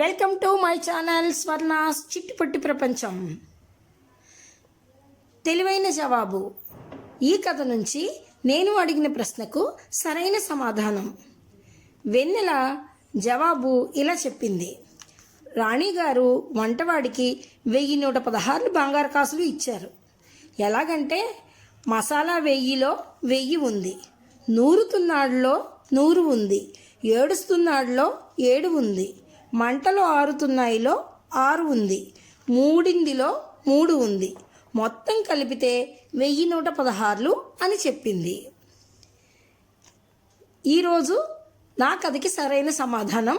Welcome to my channel స్వర్ణాస్ చిట్టుపట్టి ప్రపంచం. తెలివైన జవాబు. ఈ కథ నుంచి నేను అడిగిన ప్రశ్నకు సరైన సమాధానం. వెన్నెల జవాబు ఇలా చెప్పింది. రాణిగారు వంటవాడికి 1116 బంగారు కాసులు ఇచ్చారు. ఎలాగంటే మసాలా 1000లో 1000 ఉంది, నూరుతున్నాడులో 100 ఉంది, ఏడుస్తున్నాడులో 7 ఉంది, మంటలు ఆరుతున్నాయిలో 6 ఉంది, మూడిందిలో 3 ఉంది, మొత్తం కలిపితే 1116 అని చెప్పింది. ఈరోజు నా కథకి సరైన సమాధానం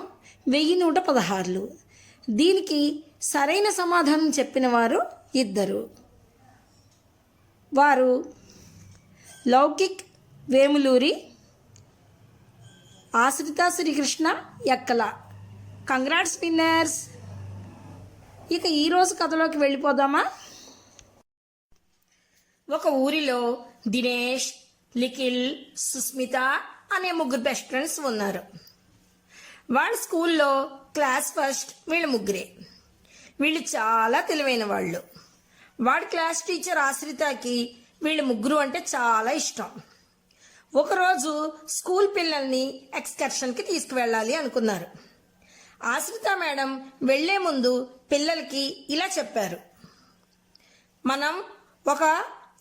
1116. దీనికి సరైన సమాధానం చెప్పిన వారు ఇద్దరు. వారు లౌకిక్ వేములూరి, ఆశ్రిత శ్రీకృష్ణ ఎక్కల. Congrats winners. ఇక ఈరోజు కథలోకి వెళ్ళిపోదామా? ఒక ఊరిలో దినేష్, లిఖిల్, సుస్మిత అనే 3 బెస్ట్ ఫ్రెండ్స్ ఉన్నారు. వాళ్ళ స్కూల్లో క్లాస్ ఫస్ట్ వీళ్ళు 3. వీళ్ళు చాలా తెలివైన వాళ్ళు. వాడి క్లాస్ టీచర్ ఆశ్రితకి వీళ్ళు 3 అంటే చాలా ఇష్టం. ఒకరోజు స్కూల్ పిల్లల్ని ఎక్స్కర్షన్కి తీసుకువెళ్ళాలి అనుకున్నారు. ఆశ్రిత మేడం వెళ్లే ముందు పిల్లలకి ఇలా చెప్పారు. మనం ఒక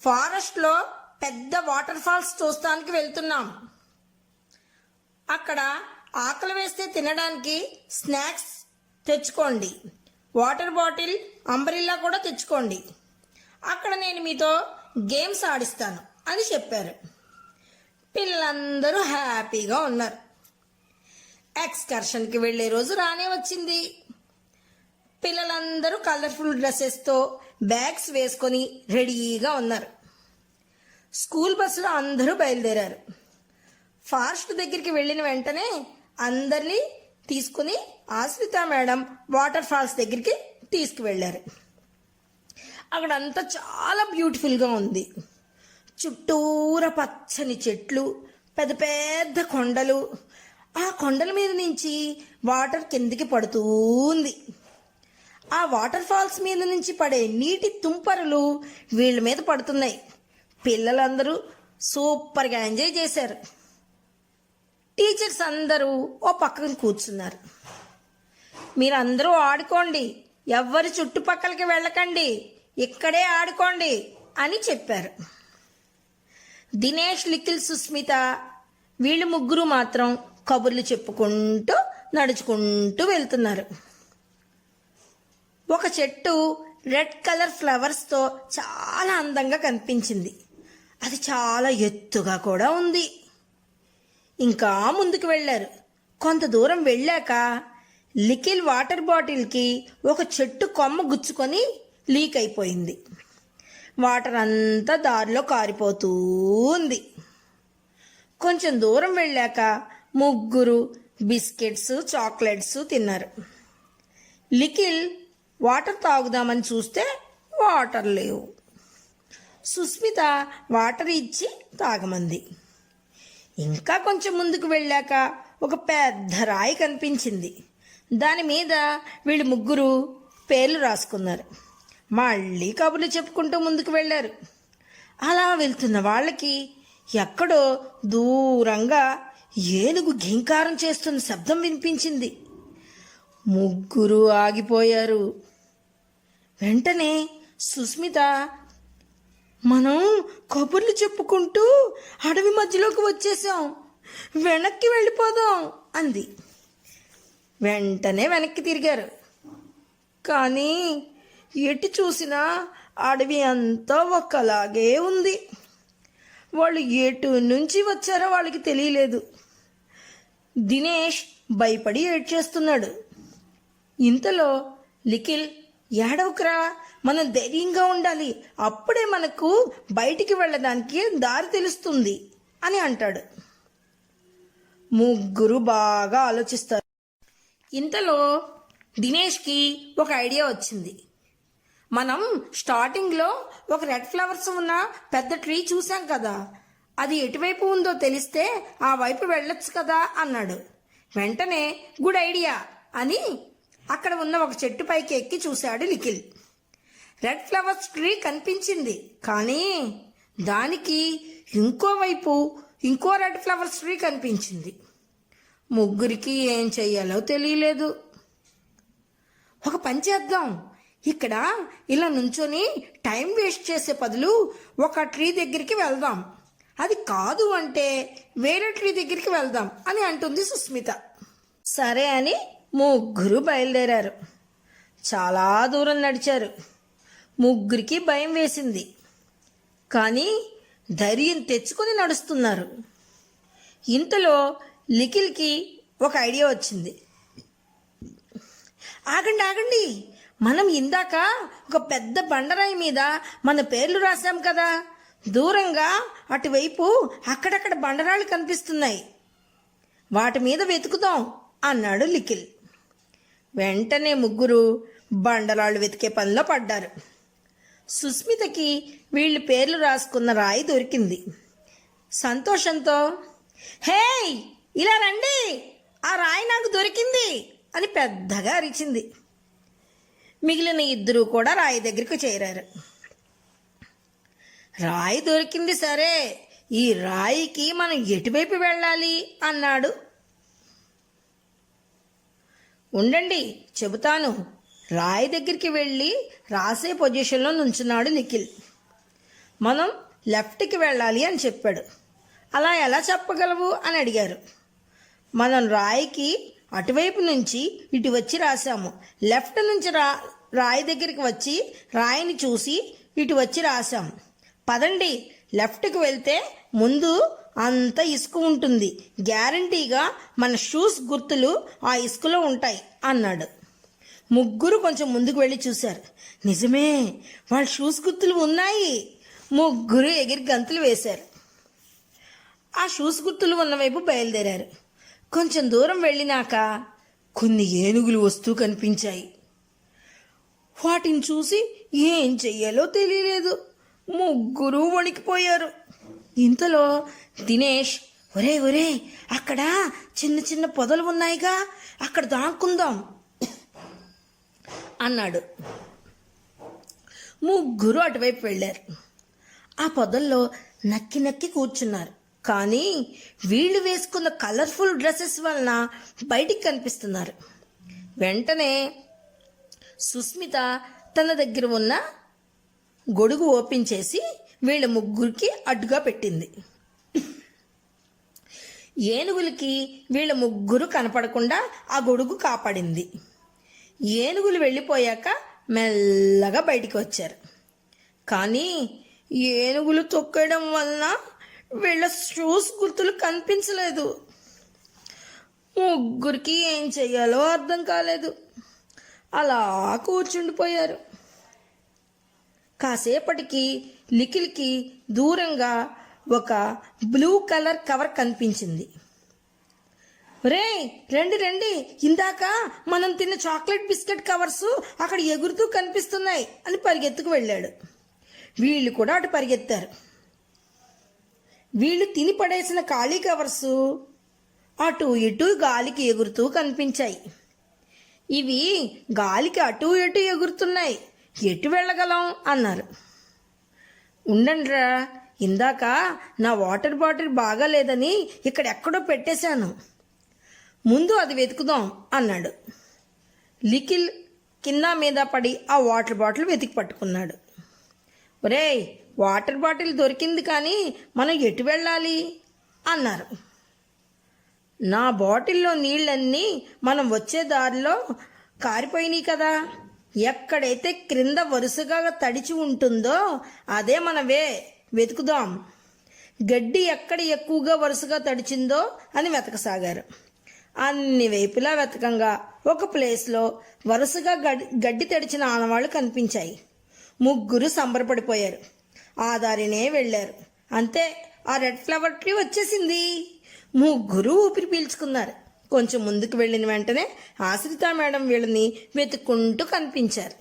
ఫారెస్ట్లో పెద్ద వాటర్ ఫాల్స్ చూస్తానికి వెళ్తున్నాం. అక్కడ ఆకలి వేస్తే తినడానికి స్నాక్స్ తెచ్చుకోండి, వాటర్ బాటిల్, అంబ్రెల్లా కూడా తెచ్చుకోండి. అక్కడ నేను మీతో గేమ్స్ ఆడిస్తాను అని చెప్పారు. పిల్లలందరూ హ్యాపీగా ఉన్నారు. ఎక్స్కర్షన్కి వెళ్లే రోజు రానే వచ్చింది. పిల్లలందరూ కలర్ఫుల్ డ్రెస్సెస్తో బ్యాగ్స్ వేసుకొని రెడీగా ఉన్నారు. స్కూల్ బస్సులో అందరూ బయలుదేరారు. ఫారెస్ట్ దగ్గరికి వెళ్ళిన వెంటనే అందరినీ తీసుకుని ఆశ్రిత మేడం వాటర్ ఫాల్స్ దగ్గరికి తీసుకువెళ్ళారు. అక్కడంతా చాలా బ్యూటిఫుల్గా ఉంది. చుట్టూరా పచ్చని చెట్లు, పెద్ద పెద్ద కొండలు. ఆ కొండల మీద నుంచి వాటర్ కిందికి పడుతూ ఉంది. ఆ వాటర్ ఫాల్స్ మీద నుంచి పడే నీటి తుంపరులు వీళ్ళ మీద పడుతున్నాయి. పిల్లలందరూ సూపర్గా ఎంజాయ్ చేశారు. టీచర్స్ అందరూ ఓ పక్కన కూర్చున్నారు. మీరందరూ ఆడుకోండి, ఎవ్వరి చుట్టుపక్కలకి వెళ్ళకండి, ఇక్కడే ఆడుకోండి అని చెప్పారు. దినేష్, లిఖిల్, సుస్మిత వీళ్ళు 3 మాత్రం కబుర్లు చెప్పుకుంటూ నడుచుకుంటూ వెళ్తున్నారు. ఒక చెట్టు రెడ్ కలర్ ఫ్లవర్స్తో చాలా అందంగా కనిపించింది. అది చాలా ఎత్తుగా కూడా ఉంది. ఇంకా ముందుకు వెళ్ళారు. కొంత దూరం వెళ్ళాక లిఖిల్ వాటర్ బాటిల్కి ఒక చెట్టు కొమ్మ గుచ్చుకొని లీక్ అయిపోయింది. వాటర్ అంతా దారిలో కారిపోతూ ఉంది. కొంచెం దూరం వెళ్ళాక 3 బిస్కెట్స్, చాక్లెట్స్ తిన్నారు. లిఖిల్ వాటర్ తాగుదామని చూస్తే వాటర్ లేవు. సుస్మిత వాటర్ ఇచ్చి తాగమంది. ఇంకా కొంచెం ముందుకు వెళ్ళాక ఒక పెద్ద రాయి కనిపించింది. దాని మీద వీళ్ళు 3 పేర్లు రాసుకున్నారు. మళ్ళీ కబుర్లు చెప్పుకుంటూ ముందుకు వెళ్ళారు. అలా వెళ్తున్న వాళ్ళకి ఎక్కడో దూరంగా ఏనుగు ఘీంకారం చేస్తున్న శబ్దం వినిపించింది. 3 ఆగిపోయారు. వెంటనే సుస్మిత, మనం కబుర్లు చెప్పుకుంటూ అడవి మధ్యలోకి వచ్చేసాం, వెనక్కి వెళ్ళిపోదాం అంది. వెంటనే వెనక్కి తిరిగారు. కానీ ఎటు చూసినా అడవి అంతా ఒక్కలాగే ఉంది. వాళ్ళు ఎటు నుంచి వచ్చారో వాళ్ళకి తెలియలేదు. దినేష్ భయపడి ఏడ్చేస్తున్నాడు. ఇంతలో లిఖిల్, ఏడవకురా, మనం ధైర్యంగా ఉండాలి, అప్పుడే మనకు బయటికి వెళ్ళడానికి దారి తెలుస్తుంది అని అంటాడు. 3 బాగా ఆలోచిస్తారు. ఇంతలో దినేష్కి ఒక ఐడియా వచ్చింది. మనం స్టార్టింగ్లో ఒక రెడ్ ఫ్లవర్స్ ఉన్న పెద్ద ట్రీ చూసాం కదా, అది ఎటువైపు ఉందో తెలిస్తే ఆ వైపు వెళ్ళొచ్చు కదా అన్నాడు. వెంటనే గుడ్ ఐడియా అని అక్కడ ఉన్న ఒక చెట్టు పైకి ఎక్కి చూశాడు నిఖిల్. రెడ్ ఫ్లవర్స్ ట్రీ కనిపించింది, కానీ దానికి ఇంకోవైపు ఇంకో రెడ్ ఫ్లవర్స్ ట్రీ కనిపించింది. ముగ్గురికి ఏం చెయ్యాలో తెలియలేదు. ఒక పని చేద్దాం, ఇక్కడ ఇలా నుంచొని టైం వేస్ట్ చేసే బదులు ఒక ట్రీ దగ్గరికి వెళ్దాం, అది కాదు అంటే వేరే ట్రీ దగ్గరికి వెళ్దాం అని అంటుంది సుస్మిత. సరే అని ముగ్గురు బయలుదేరారు. చాలా దూరం నడిచారు. ముగ్గురికి భయం వేసింది, కానీ ధైర్యం తెచ్చుకొని నడుస్తున్నారు. ఇంతలో నిఖిల్కి ఒక ఐడియా వచ్చింది. ఆగండి ఆగండి, మనం ఇందాక ఒక పెద్ద బండరాయి మీద మన పేర్లు రాశాం కదా, దూరంగా అటువైపు అక్కడక్కడ బండరాళ్ళు కనిపిస్తున్నాయి, వాటి మీద వెతుకుదాం అన్నాడు నిఖిల్. వెంటనే ముగ్గురు బండరాళ్ళు వెతికే పనిలో పడ్డారు. సుస్మితకి వీళ్ళు పేర్లు రాసుకున్న రాయి దొరికింది. సంతోషంతో, హేయ్ ఇలా రండి, ఆ రాయి నాకు దొరికింది అని పెద్దగా అరిచింది. మిగిలిన ఇద్దరు కూడా రాయి దగ్గరికి చేరారు. రాయి దొరికింది సరే, ఈ రాయికి మనం ఎటువైపు వెళ్ళాలి అన్నాడు. ఉండండి చెబుతాను, రాయి దగ్గరికి వెళ్ళి రాసే పొజిషన్లో నుంచున్నాడు నిఖిల్. మనం లెఫ్ట్కి వెళ్ళాలి అని చెప్పాడు. అలా ఎలా చెప్పగలవు అని అడిగారు. మనం రాయికి అటువైపు నుంచి ఇటు వచ్చి రాసాము, లెఫ్ట్ నుంచి రాయి దగ్గరికి వచ్చి రాయిని చూసి ఇటు వచ్చి రాసాము. పదండి, లెఫ్ట్కి వెళ్తే ముందు అంత ఇసుక ఉంటుంది, గ్యారంటీగా మన షూస్ గుర్తులు ఆ ఇసుకలో ఉంటాయి అన్నాడు. ముగ్గురు కొంచెం ముందుకు వెళ్ళి చూశారు. నిజమే, వాళ్ళ షూస్ గుర్తులు ఉన్నాయి. ముగ్గురు ఎగిరి గంతులు వేశారు. ఆ షూస్ గుర్తులు ఉన్న వైపు బయలుదేరారు. కొంచెం దూరం వెళ్ళినాక కొన్ని ఏనుగులు వస్తూ కనిపించాయి. వాటిని చూసి ఏం చెయ్యాలో తెలియలేదు. ముగ్గురు వణికిపోయారు. ఇంతలో దినేష్, ఒరే ఒరే, అక్కడ చిన్న చిన్న పొదలు ఉన్నాయిగా, అక్కడ దాక్కుందాం అన్నాడు. ముగ్గురు అటువైపు వెళ్ళారు. ఆ పొదల్లో నక్కి నక్కి కూర్చున్నారు. కానీ వీళ్ళు వేసుకున్న కలర్ఫుల్ డ్రెస్సెస్ వలన బయటికి కనిపిస్తున్నారు. వెంటనే సుస్మిత తన దగ్గర ఉన్న గొడుగు ఓపెన్ చేసి వీళ్ళ ముగ్గురికి అడ్డుగా పెట్టింది. ఏనుగులకి వీళ్ళ ముగ్గురు కనపడకుండా ఆ గొడుగు కాపాడింది. ఏనుగులు వెళ్ళిపోయాక మెల్లగా బయటికి వచ్చారు. కానీ ఏనుగులు తొక్కడం వలన వీళ్ళ షూస్ గుర్తులు కనిపించలేదు. ముగ్గురికి ఏం చెయ్యాలో అర్థం కాలేదు. అలా కూర్చుండిపోయారు. కాసేపటికి నిఖిల్కి దూరంగా ఒక బ్లూ కలర్ కవర్ కనిపించింది. రే రండి రండి, ఇందాక మనం తిన్న చాక్లెట్ బిస్కెట్ కవర్స్ అక్కడ ఎగురుతూ కనిపిస్తున్నాయి అని పరిగెత్తుకు వెళ్ళాడు. వీళ్ళు కూడా అటు పరిగెత్తారు. వీళ్ళు తిని పడేసిన ఖాళీ కవర్సు అటు ఇటు గాలికి ఎగురుతూ కనిపించాయి. ఇవి గాలికి అటు ఇటు ఎగురుతున్నాయి, ఎటు వెళ్ళగలం అన్నారు. ఉండండిరా, ఇందాక నా వాటర్ బాటిల్ బాగాలేదని ఇక్కడ ఎక్కడో పెట్టేశాను, ముందు అది వెతుకుదాం అన్నాడు. నిఖిల్ కింద మీద పడి ఆ వాటర్ బాటిల్ వెతికి పట్టుకున్నాడు. ఒరేయ్, వాటర్ బాటిల్ దొరికింది, కానీ మనం ఎటు వెళ్ళాలి అన్నారు. నా బాటిల్లో నీళ్ళన్నీ మనం వచ్చే దారిలో కారిపోయినాయి కదా, ఎక్కడైతే క్రింద వరుసగా తడిచి ఉంటుందో అదే మనవే, వెతుకుదాం. గడ్డి ఎక్కడ ఎక్కువగా వరుసగా తడిచిందో అని వెతకసాగారు. అన్ని వైపులా వెతకంగా ఒక ప్లేస్లో వరుసగా గడ్డి తడిచిన ఆనవాళ్లు కనిపించాయి. ముగ్గురు సంబరపడిపోయారు. ఆ దారినే వెళ్ళారు. అంతే, ఆ రెడ్ ఫ్లవర్ ట్రీ వచ్చేసింది. ముగ్గురు ఊపిరి పీల్చుకున్నారు. కొంచెం ముందుకు వెళ్ళిన వెంటనే ఆశ్రిత మేడం వీళ్ళని వెతుక్కుంటూ కనిపించారు.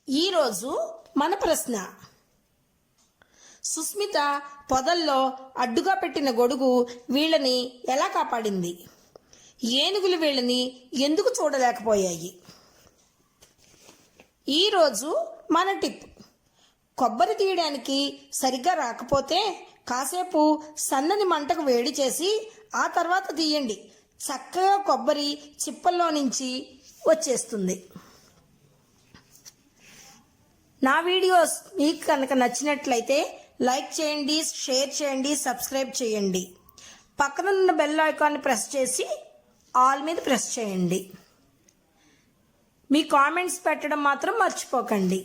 ఈరోజు మన ప్రశ్న: సుస్మిత పొదల్లో అడ్డుగా పెట్టిన గొడుగు వీళ్ళని ఎలా కాపాడింది? ఏనుగులు వీళ్ళని ఎందుకు చూడలేకపోయాయి? ఈరోజు మన టిప్: కొబ్బరి తీయడానికి సరిగ్గా రాకపోతే కాసేపు సన్నని మంటకు వేడి చేసి ఆ తర్వాత తీయండి. చక్కగా కొబ్బరి చిప్పల్లో నుంచి వచ్చేస్తుంది. నా వీడియోస్ మీకు కనుక నచ్చినట్లయితే లైక్ చేయండి, షేర్ చేయండి, సబ్స్క్రైబ్ చేయండి. పక్కనున్న బెల్ ఐకాన్ని ప్రెస్ చేసి ఆల్ మీద ప్రెస్ చేయండి. మీ కామెంట్స్ పెట్టడం మాత్రం మర్చిపోకండి.